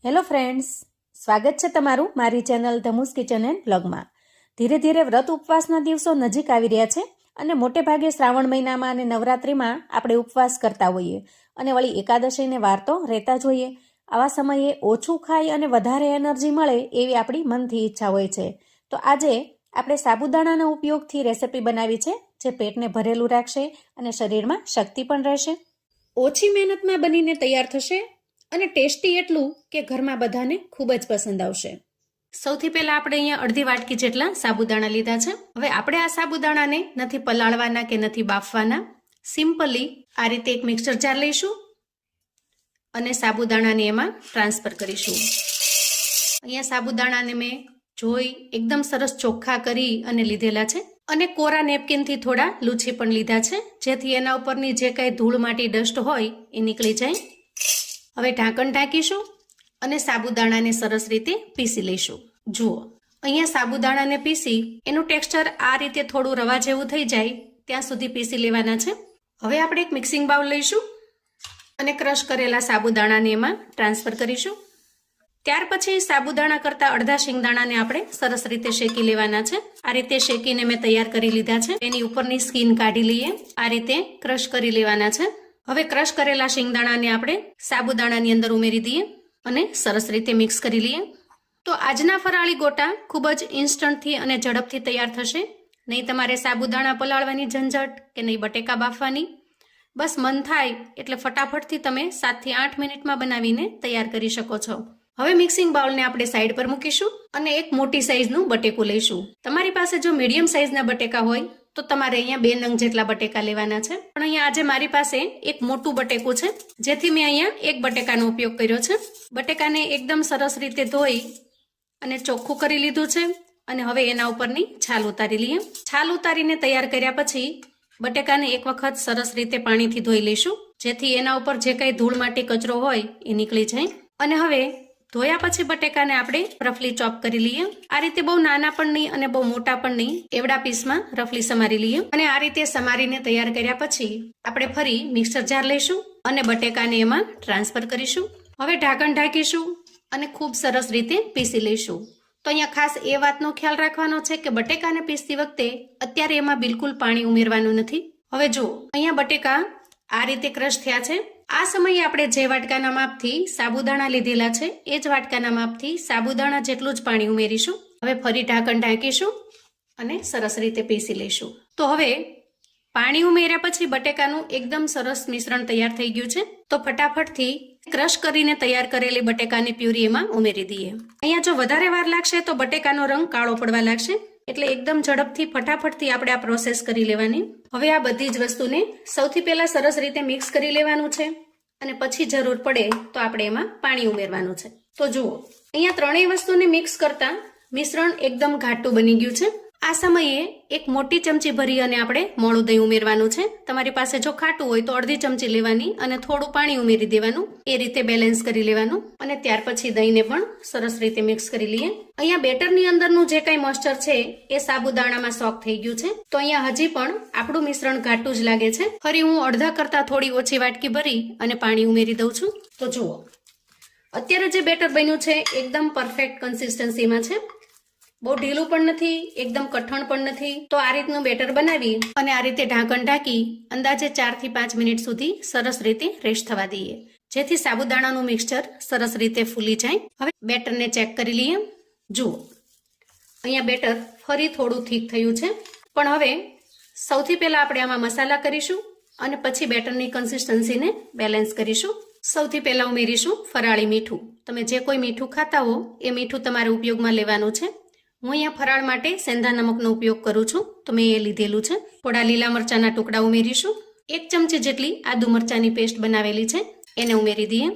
Hello friends, સ્વાગત છે તમારું મારી ચેનલ ધમુસ કિચન એન્ડ બ્લોગમાં. ધીરે ધીરે વ્રત ઉપવાસના દિવસો નજીક આવી રહ્યા છે અને મોટે ભાગે શ્રાવણ મહિનામાં અને નવરાત્રિમાં આપણે ઉપવાસ કરતા હોઈએ અને વળી એકાદશીને વાર તો રહેતા જ હોઈએ. આવા સમયે ઓછું ખાઈ અને વધારે એનર્જી મળે એવી આપણી મનથી ઈચ્છા હોય છે. તો આજે આપણે સાબુદાણાના ઉપયોગથી રેસિપી બનાવી છે જે પેટને ભરેલું રાખશે અને શરીરમાં શક્તિ પણ રહેશે. ઓછી મહેનતમાં બનીને તૈયાર થશે અને ટેસ્ટી એટલું કે ઘરમાં બધાને ખૂબ જ પસંદ આવશે. સૌથી પહેલા આપણે અહીંયા અડધી વાટકી જેટલા સાબુદાણા લીધા છે. હવે આપણે આ સાબુદાણાને નથી પલાળવાના કે નથી બાફવાના. સિમ્પલી આ રીતે એક મિક્સર જાર લઈશું અને સાબુદાણાને એમાં ટ્રાન્સફર કરીશું. અહીંયા સાબુદાણાને મેં જોઈ એકદમ સરસ ચોખ્ખા કરી અને લીધેલા છે અને કોરા નેપકિનથી થોડા લૂછી પણ લીધા છે જેથી એના ઉપરની જે કાંઈ ધૂળ માટી ડસ્ટ હોય એ નીકળી જાય. હવે ઢાંકણ ઢાંકીશું અને સાબુદાણાને સરસ રીતે પીસી લઈશું. જુઓ, અહીંયા સાબુદાણાને પીસી એનું ટેક્સચર આ રીતે થોડું રવા જેવું થઈ જાય ત્યાં સુધી પીસી લેવાના છે. હવે આપણે એક મિક્સિંગ બાઉલ લઈશું અને ક્રશ કરેલા સાબુદાણાને એમાં ટ્રાન્સફર કરીશું. ત્યાર પછી સાબુદાણા કરતાં અડધા શિંગદાણાને આપણે સરસ રીતે શેકી લેવાના છે. આ રીતે શેકીને મેં તૈયાર કરી લીધા છે. એની ઉપરની સ્કીન કાઢી લઈએ. આ રીતે ક્રશ કરી લેવાના છે. હવે ક્રશ કરેલા શિંગદાણાને આપણે સાબુદાણાની અંદર ઉમેરી દઈએ અને સરસ રીતે મિક્સ કરી લઈએ. તો આજના ફરાળી ગોટા ખૂબ જ ઇન્સ્ટન્ટથી અને ઝડપથી તૈયાર થશે. નહીં તમારે સાબુદાણા પલાળવાની ઝંઝટ કે નહીં બટેકા બાફવાની. બસ મન થાય એટલે ફટાફટથી તમે 7 થી 8 મિનિટમાં બનાવીને તૈયાર કરી શકો છો. હવે મિક્સિંગ બાઉલને આપણે સાઈડ પર મૂકીશું અને એક મોટી સાઈઝનું બટેકું લઈશું. તમારી પાસે જો મીડિયમ સાઈઝના બટેકા હોય તો તમારે અહીંયા 2 નંગ જેટલા બટેકા લેવાના છે. પણ અહીંયા આજે મારી પાસે એક મોટું બટેકું છે જેથી મેં અહીંયા એક બટેકાનો ઉપયોગ કર્યો છે. બટેકાને એકદમ સરસ રીતે ધોઈ અને ચોખ્ખું કરી લીધું છે અને હવે એના ઉપરની છાલ ઉતારી લઈએ. છાલ ઉતારીને તૈયાર કર્યા પછી બટેકાને એક વખત સરસ રીતે પાણીથી ધોઈ લઈશું જેથી એના ઉપર જે કાંઈ ધૂળ માટી કચરો હોય એ નીકળી જાય. અને હવે ધોયા પછી બટેકાને આપણે રફલી ચોપ કરી લઈએ. આ રીતે બહુ નાના પણ નહીં અને બહુ મોટા પણ નહીં, એવડા પીસમાં રફલી સમારી લઈએ. અને આ રીતે સમારીને તૈયાર કર્યા પછી આપણે ફરી મિક્સર જાર લઈશું અને બટેકાને એમાં ટ્રાન્સફર કરીશું. હવે ઢાંકણ ઢાંકીશું અને ખૂબ સરસ રીતે પીસી લઈશું. તો અહીંયા ખાસ એ વાતનો ખ્યાલ રાખવાનો છે કે બટેકાને પીસતી વખતે અત્યારે એમાં બિલકુલ પાણી ઉમેરવાનું નથી. હવે જુઓ, અહીંયા બટેકા આ રીતે ક્રશ થયા છે. આ સમયે આપણે જે વાટકાના માપથી સાબુદાણા લીધેલા છે એ જ વાટકાના માપથી સાબુદાણા જેટલું જ પાણી ઉમેરીશું. હવે ફરી ઢાંકણ ઢાંકીશું અને સરસ રીતે પીસી લઈશું. તો હવે પાણી ઉમેર્યા પછી બટેકાનું એકદમ સરસ મિશ્રણ તૈયાર થઈ ગયું છે. તો ફટાફટથી ક્રશ કરીને તૈયાર કરેલી બટેકાની પ્યુરી એમાં ઉમેરી દઈએ. અહીંયા જો વધારે વાર લાગશે તો બટેકાનો રંગ કાળો પડવા લાગશે એટલે એકદમ ઝડપથી ફટાફટથી આપણે આ પ્રોસેસ કરી લેવાની. હવે આ બધી જ વસ્તુને સૌથી પહેલા સરસ રીતે મિક્સ કરી લેવાનું છે અને પછી જરૂર પડે તો આપણે એમાં પાણી ઉમેરવાનું છે. તો જુઓ, અહીંયા ત્રણેય વસ્તુને મિક્સ કરતા મિશ્રણ એકદમ ઘાટું બની ગયું છે. આ સમયે એક મોટી ચમચી ભરી અને આપણે મોળું દહીં ઉમેરવાનું છે. તમારી પાસે જો ખાટું હોય તો અડધી ચમચી લેવાની અને થોડું પાણી ઉમેરી દેવાનું. એ રીતે બેલેન્સ કરી લેવાનું અને ત્યાર પછી દહીંને પણ સરસ રીતે મિક્સ કરી લઈએ. અહીંયા બેટરની અંદરનું જે કાંઈ મોઇસ્ચર છે એ સાબુદાણામાં સોક થઈ ગયું છે. તો અહીંયા હજી પણ આપણું મિશ્રણ ઘાટું જ લાગે છે. ફરી હું અડધા કરતાં થોડી ઓછી વાટકી ભરી અને પાણી ઉમેરી દઉં છું. તો જુઓ, અત્યારે જે બેટર બન્યું છે એકદમ પરફેક્ટ કન્સિસ્ટન્સીમાં છે. બહુ ઢીલું પણ નથી, એકદમ કઠણ પણ નથી. તો આ રીતનું બેટર બનાવી અને આ રીતે ઢાંકણ ઢાંકી અંદાજે 4 થી 5 મિનિટ સુધી સરસ રીતે રેસ્ટ થવા દઈએ જેથી સાબુદાણાનું મિક્સચર સરસ રીતે ફૂલી જાય. હવે બેટરને ચેક કરી લઈએ. જુઓ, અહીંયા બેટર ફરી થોડું થીક થયું છે. પણ હવે સૌથી પહેલા આપણે આમાં મસાલા કરીશું અને પછી બેટરની કન્સિસ્ટન્સીને બેલેન્સ કરીશું. સૌથી પહેલા ઉમેરીશું ફરાળી મીઠું. તમે જે કોઈ મીઠું ખાતા હો એ મીઠું તમારે ઉપયોગમાં લેવાનું છે. હું અહીંયા ફરાળ માટે સેંધા નમકનો ઉપયોગ કરું છું તો મેં એ લીધેલું છે. થોડા લીલા મરચાના ટુકડા ઉમેરીશું. 1 ચમચી જેટલી આદુ મરચાની પેસ્ટ બનાવેલી છે એને ઉમેરી દઈએ.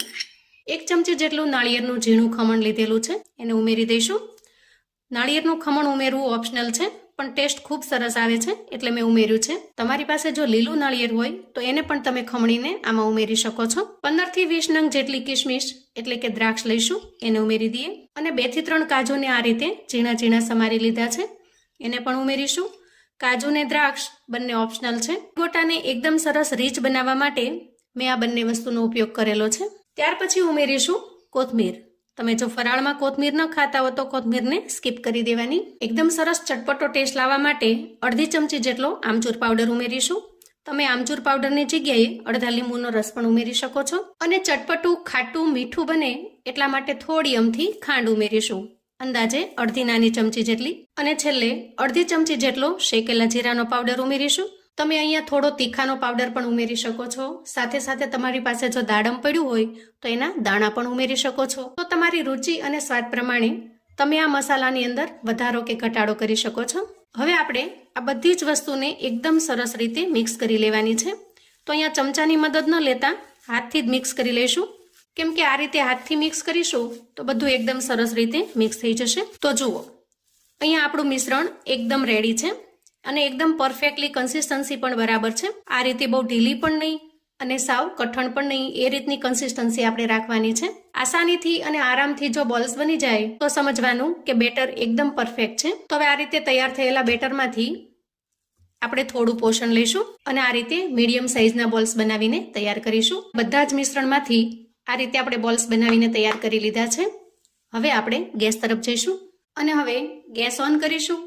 1 ચમચી જેટલું નાળિયેરનું ઝીણું ખમણ લીધેલું છે એને ઉમેરી દઈશું. નાળિયેરનું ખમણ ઉમેરવું ઓપ્શનલ છે પણ ટેસ્ટ ખૂબ સરસ આવે છે એટલે મેં ઉમેર્યું છે. તમારી પાસે જો લીલું નાળિયેર હોય તો એને પણ તમે ખમણીને આમાં ઉમેરી શકો છો. 15 થી 20 નંગ જેટલી કિશમિશ એટલે કે દ્રાક્ષ લઈશું એને ઉમેરી દઈએ અને 2 થી 3 કાજુને આ રીતે ઝીણા ઝીણા સમારી લીધા છે એને પણ ઉમેરીશું. કાજુ ને દ્રાક્ષ બંને ઓપ્શનલ છે. ગોટાને એકદમ સરસ રીચ બનાવવા માટે મેં આ બંને વસ્તુનો ઉપયોગ કરેલો છે. ત્યાર પછી ઉમેરીશું કોથમીર. તમે જો ફરાળમાં કોથમીર ન ખાતા હો તો કોથમીરને સ્કીપ કરી દેવાની. એકદમ સરસ ચટપટો ટેસ્ટ લાવવા માટે અડધી ચમચી જેટલો આમચૂર પાવડર ઉમેરીશું. તમે આમચૂર પાવડરની જગ્યાએ અડધા લીંબુનો રસ પણ ઉમેરી શકો છો. અને ચટપટું ખાટું મીઠું બને એટલા માટે થોડી અમથી ખાંડ ઉમેરીશું, અંદાજે અડધી નાની ચમચી જેટલી. અને છેલ્લે અડધી ચમચી જેટલો શેકેલા જીરાનો પાવડર ઉમેરીશું. તમે અહીંયા થોડો તીખાનો પાવડર પણ ઉમેરી શકો છો. સાથે સાથે તમારી પાસે જો દાડમ પડ્યું હોય તો એના દાણા પણ ઉમેરી શકો છો. તો તમારી રુચિ અને સ્વાદ પ્રમાણે તમે આ મસાલાની અંદર વધારો કે ઘટાડો કરી શકો છો. હવે આપણે આ બધી જ વસ્તુને એકદમ સરસ રીતે મિક્સ કરી લેવાની છે. તો અહીંયા ચમચાની મદદ ન લેતા હાથથી જ મિક્સ કરી લઈશું, કેમ કે આ રીતે હાથથી મિક્સ કરીશું તો બધું એકદમ સરસ રીતે મિક્સ થઈ જશે. તો જુઓ, અહીંયા આપણું મિશ્રણ એકદમ રેડી છે અને એકદમ પરફેક્ટલી કન્સિસ્ટન્સી પણ બરાબર છે. આ રીતે બહુ ઢીલી પણ નહીં અને સાવ કઠણ પણ નહીં, એ રીતની કન્સિસ્ટન્સી આપણે રાખવાની છે. આસાનીથી અને આરામથી જો બોલ્સ બની જાય તો સમજવાનું કે બેટર એકદમ પરફેક્ટ છે. તો હવે આ રીતે તૈયાર થયેલા બેટરમાંથી આપણે થોડું પોષણ લઈશું અને આ રીતે મીડિયમ સાઇઝના બોલ્સ બનાવીને તૈયાર કરીશું. બધા જ મિશ્રણમાંથી આ રીતે આપણે બોલ્સ બનાવીને તૈયાર કરી લીધા છે. હવે આપણે ગેસ તરફ જઈશું અને હવે ગેસ ઓન કરીશું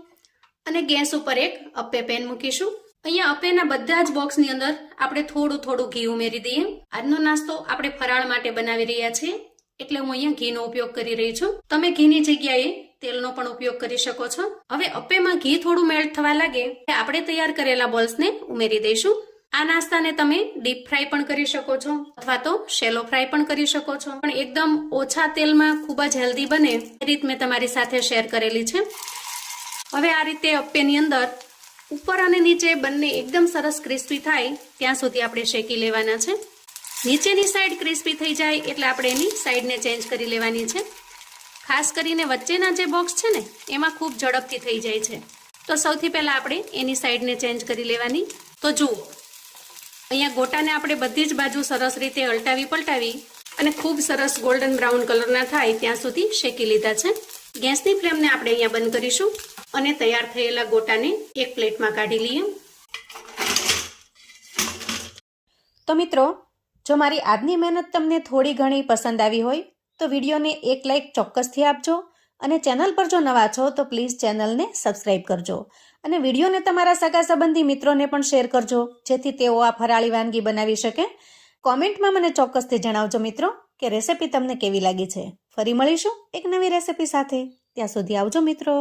અને ગેસ ઉપર એક અપ્પે પેન મૂકીશું. અહીંયા અપ્પેના બધા જ બોક્સની અંદર આપણે થોડું થોડું ઘી ઉમેરી દઈએ. આજનો નાસ્તો આપણે ફરાળ માટે બનાવી રહ્યા છીએ એટલે હું અહીંયા ઘીનો ઉપયોગ કરી રહી છું. તમે ઘીની જગ્યાએ તેલનો પણ ઉપયોગ કરી શકો છો. હવે અપ્પેમાં ઘી થોડું મેલ્ટ થવા લાગે આપણે તૈયાર કરેલા બોલ્સને ઉમેરી દઈશું. આ નાસ્તાને તમે ડીપ ફ્રાય પણ કરી શકો છો અથવા તો શેલો ફ્રાય પણ કરી શકો છો, પણ એકદમ ઓછા તેલમાં ખૂબ જ હેલ્ધી બને એ રીત મેં તમારી સાથે શેર કરેલી છે. હવે આ રીતે અપ્પેની અંદર ઉપર અને નીચે બંને એકદમ સરસ ક્રિસ્પી થાય ત્યાં સુધી આપણે શેકી લેવાના છે. નીચેની સાઈડ ક્રિસ્પી થઈ જાય એટલે આપણે એની સાઈડને ચેન્જ કરી લેવાની છે. ખાસ કરીને વચ્ચેના જે બોક્સ છે ને એમાં ખૂબ ઝડપથી થઈ જાય છે, તો સૌથી પહેલાં આપણે એની સાઈડને ચેન્જ કરી લેવાની. તો જુઓ, અહીંયા ગોટાને આપણે બધી જ બાજુ સરસ રીતે અલટાવી પલટાવી અને ખૂબ સરસ ગોલ્ડન બ્રાઉન કલરના થાય ત્યાં સુધી શેકી લીધા છે. ગેસની ફ્લેમને આપણે અહીંયા બંધ કરીશું અને તૈયાર થયેલા ગોટાને એક પ્લેટમાં કાઢી લઈએ. તો મિત્રો, જો મારી આજની મહેનત તમને થોડી ઘણી પસંદ આવી હોય તો વિડીયોને એક લાઇક ચોક્કસથી આપજો અને ચેનલ પર જો નવા છો તો પ્લીઝ ચેનલને સબસ્ક્રાઇબ કરજો અને વિડીયોને તમારા સગા સંબંધી મિત્રોને પણ શેર કરજો જેથી તેઓ આ ફરાળી વાનગી બનાવી શકે. કોમેન્ટમાં મને ચોક્કસથી જણાવજો મિત્રો કે રેસિપી તમને કેવી લાગી છે. ફરી મળીશું એક નવી રેસિપી સાથે. ત્યાં સુધી આવજો મિત્રો.